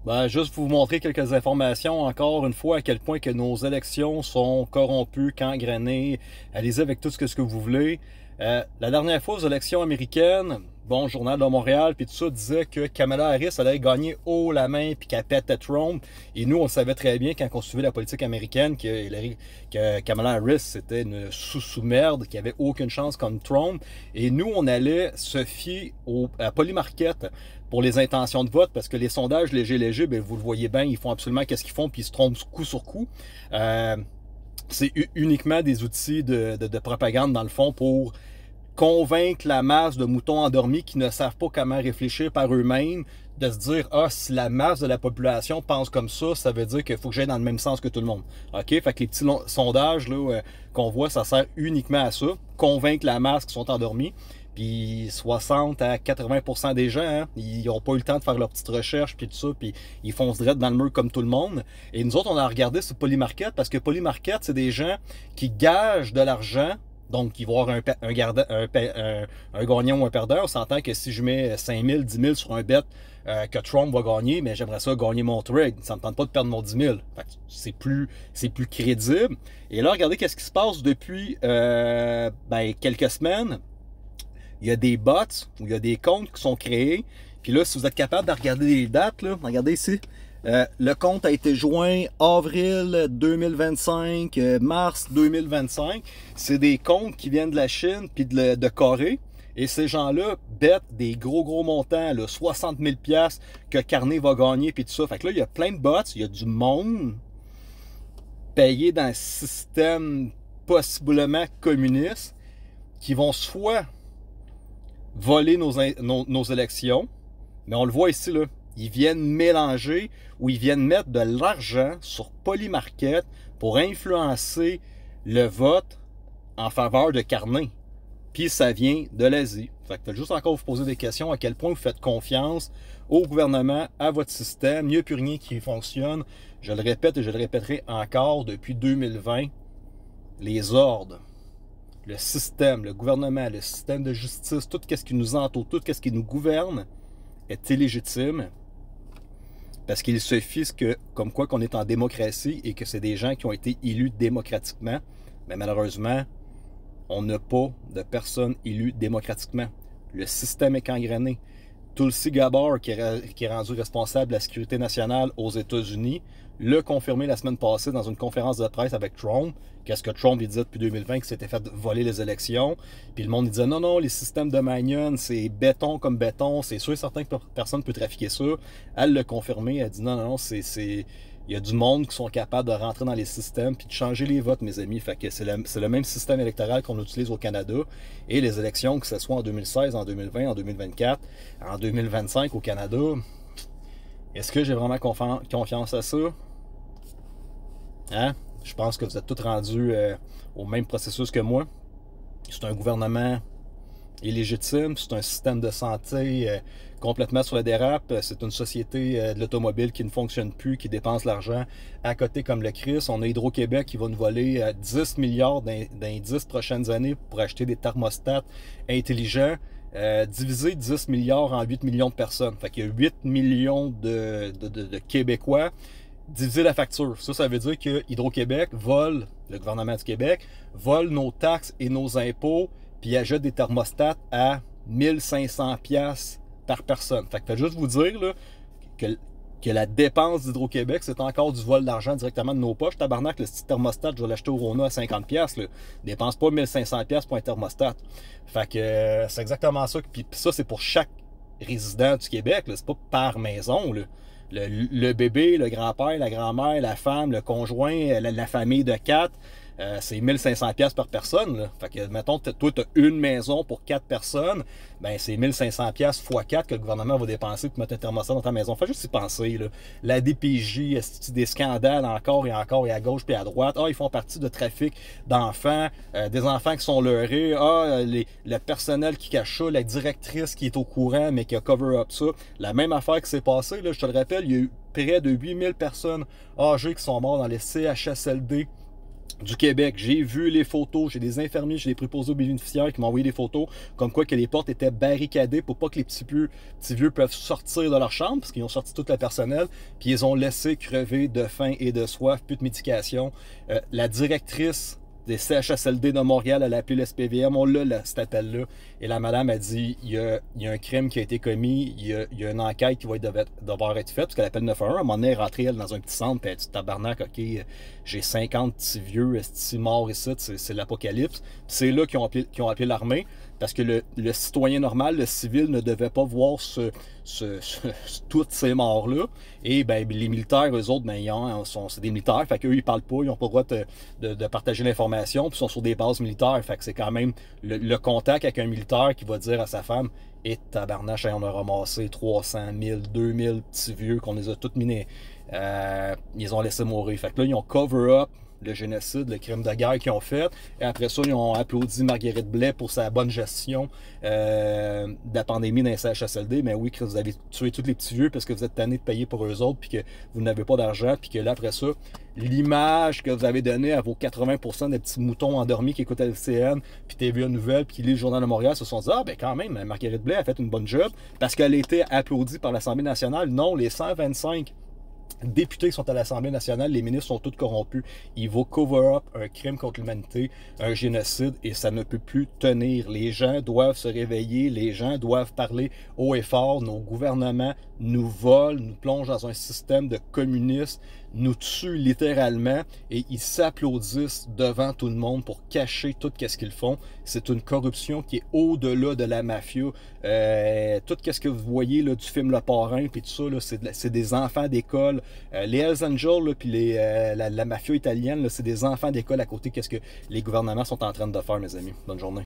Ben, juste pour vous montrer quelques informations, encore une fois, à quel point que nos élections sont corrompues, gangrénées. Allez-y avec tout ce que vous voulez. La dernière fois aux élections américaines, bon, le Journal de Montréal, puis tout ça disait que Kamala Harris allait gagner haut la main, puis qu'elle pétait Trump. Et nous, on le savait très bien quand on suivait la politique américaine que Kamala Harris, c'était une sous-merde, qui avait aucune chance comme Trump. Et nous, on allait se fier à Poly Marquette pour les intentions de vote, parce que les sondages légers, ben, vous le voyez bien, ils font absolument qu'est-ce qu'ils font, puis ils se trompent coup sur coup. C'est uniquement des outils de propagande, dans le fond, pour convaincre la masse de moutons endormis qui ne savent pas comment réfléchir par eux-mêmes, de se dire, ah, si la masse de la population pense comme ça veut dire qu'il faut que j'aille dans le même sens que tout le monde. OK? Fait que les petits sondages là, qu'on voit, ça sert uniquement à ça, convaincre la masse qui sont endormis. Puis 60 à 80% des gens, hein, ils n'ont pas eu le temps de faire leur petite recherche, puis tout ça, puis ils foncent direct dans le mur comme tout le monde. Et nous autres, on a regardé sur Polymarket, parce que Polymarket, c'est des gens qui gagent de l'argent. Donc, il va y avoir un gagnant ou un perdant. On s'entend que si je mets 5 000, 10 000 sur un bet que Trump va gagner, mais j'aimerais ça gagner mon trade. Ça ne me tente pas de perdre mon 10 000. C'est plus crédible. Et là, regardez qu'est-ce qui se passe depuis quelques semaines. Il y a des bots, ou il y a des comptes qui sont créés. Puis là, si vous êtes capable de regarder les dates, là, regardez ici. Le compte a été joint avril 2025, mars 2025. C'est des comptes qui viennent de la Chine puis de Corée. Et ces gens-là bêtent des gros montants, là, 60 000 $ que Carnet va gagner puis tout ça. Fait que là, il y a plein de bots, il y a du monde payé dans un système possiblement communiste qui vont soit voler nos élections, mais on le voit ici, là. Ils viennent mélanger ou ils viennent mettre de l'argent sur Polymarket pour influencer le vote en faveur de Carnet. Puis ça vient de l'Asie. Fait que juste encore vous poser des questions, à quel point vous faites confiance au gouvernement, à votre système. Il n'y a plus rien qui fonctionne. Je le répète et je le répéterai encore depuis 2020. Les ordres, le système, le gouvernement, le système de justice, tout ce qui nous entoure, tout ce qui nous gouverne est illégitime. Parce qu'il se fixe que, comme quoi qu'on est en démocratie et que c'est des gens qui ont été élus démocratiquement. Mais malheureusement, on n'a pas de personnes élues démocratiquement. Le système est gangréné. Tulsi Gabbard, qui est rendu responsable de la sécurité nationale aux États-Unis, l'a confirmé la semaine passée dans une conférence de presse avec Trump. Qu'est-ce que Trump il disait depuis 2020, qu'il s'était fait voler les élections. Puis le monde il disait non, les systèmes de Manion, c'est béton comme béton, c'est sûr et certain que personne ne peut trafiquer ça. Elle l'a confirmé, elle dit non, il y a du monde qui sont capables de rentrer dans les systèmes puis de changer les votes, mes amis. Fait que c'est le même système électoral qu'on utilise au Canada. Et les élections, que ce soit en 2016, en 2020, en 2024, en 2025 au Canada, est-ce que j'ai vraiment confiance à ça? Hein? Je pense que vous êtes tous rendus au même processus que moi. C'est un gouvernement illégitime, c'est un système de santé complètement sur la dérape, c'est une société de l'automobile qui ne fonctionne plus, qui dépense l'argent à côté comme le Christ. On a Hydro-Québec qui va nous voler 10 milliards dans les 10 prochaines années pour acheter des thermostats intelligents. Diviser 10 milliards en 8 millions de personnes. Fait qu'il y a 8 millions de Québécois. Diviser la facture. Ça veut dire que Hydro-Québec vole, le gouvernement du Québec, vole nos taxes et nos impôts, puis achète des thermostats à 1500 $ par personne. Fait que faites juste vous dire là, que la dépense d'Hydro-Québec, c'est encore du vol d'argent directement de nos poches. Tabarnak, le petit thermostat, je vais l'acheter au Rona à 50 $. Là. Dépense pas 1500 $ pour un thermostat. Fait que c'est exactement ça. Puis ça, c'est pour chaque résident du Québec. C'est pas par maison. Là. Le bébé, le grand-père, la grand-mère, la femme, le conjoint, la famille de 4, c'est 1500 $ par personne. Là. Fait que, mettons, toi, tu as une maison pour 4 personnes, ben c'est 1500 $ x 4 que le gouvernement va dépenser pour mettre un thermostat dans ta maison. Faut juste y penser. Là. La DPJ, des scandales encore et encore, et à gauche puis à droite. Ah, ils font partie de trafic d'enfants, des enfants qui sont leurrés. Ah, le personnel qui cache ça, la directrice qui est au courant, mais qui a cover-up ça. La même affaire qui s'est passée, là, je te le rappelle, il y a eu près de 8000 personnes âgées qui sont mortes dans les CHSLD du Québec. J'ai vu les photos, j'ai des infirmiers, j'ai des préposés aux bénéficiaires qui m'ont envoyé des photos comme quoi que les portes étaient barricadées pour pas que les petits vieux peuvent sortir de leur chambre, parce qu'ils ont sorti tout le personnel, puis ils ont laissé crever de faim et de soif, plus de médication. La directrice des CHSLD de Montréal, elle a appelé l'SPVM, on l'a, cet appel-là, et la madame a dit, il y a un crime qui a été commis, il y a une enquête qui va devoir être faite, parce qu'elle appelle 911, à un moment donné, elle est rentrée, elle, dans un petit centre, puis elle dit, tabarnak, ok, j'ai 50 petits vieux, esti morts ici, c'est l'apocalypse. C'est là qu'ils ont appelé l'armée, parce que le citoyen normal, le civil, ne devait pas voir toutes ces morts-là. Et ben, les militaires, eux autres, ben, c'est des militaires, fait qu'eux, ils parlent pas, ils n'ont pas le droit de partager l'information, puis ils sont sur des bases militaires. Fait que c'est quand même le contact avec un militaire qui va dire à sa femme, et tabarnache, on a ramassé 300 000, 2000 petits vieux qu'on les a tous minés. Ils ont laissé mourir. Fait que là, ils ont cover up le génocide, le crime de guerre qu'ils ont fait. Et après ça, ils ont applaudi Marguerite Blais pour sa bonne gestion de la pandémie dans les CHSLD. Mais oui, vous avez tué tous les petits vieux parce que vous êtes tannés de payer pour eux autres, puis que vous n'avez pas d'argent, puis que là, après ça, l'image que vous avez donnée à vos 80% des petits moutons endormis qui écoutent LCN, puis TVA Nouvelles, puis qui lisent le Journal de Montréal, se sont dit, ah ben quand même, Marguerite Blais a fait une bonne job, parce qu'elle a été applaudie par l'Assemblée nationale. Non, les 125 députés qui sont à l'Assemblée nationale, les ministres sont tous corrompus. Il va cover up un crime contre l'humanité, un génocide, et ça ne peut plus tenir. Les gens doivent se réveiller, les gens doivent parler haut et fort. Nos gouvernements nous volent, nous plongent dans un système de communisme, nous tuent littéralement, et ils s'applaudissent devant tout le monde pour cacher tout ce qu'ils font. C'est une corruption qui est au-delà de la mafia. Tout ce que vous voyez là, du film Le Parrain, puis tout ça, c'est des enfants d'école. Les Hells Angels, puis la mafia italienne, c'est des enfants d'école à côté. Qu'est-ce que les gouvernements sont en train de faire, mes amis. Bonne journée.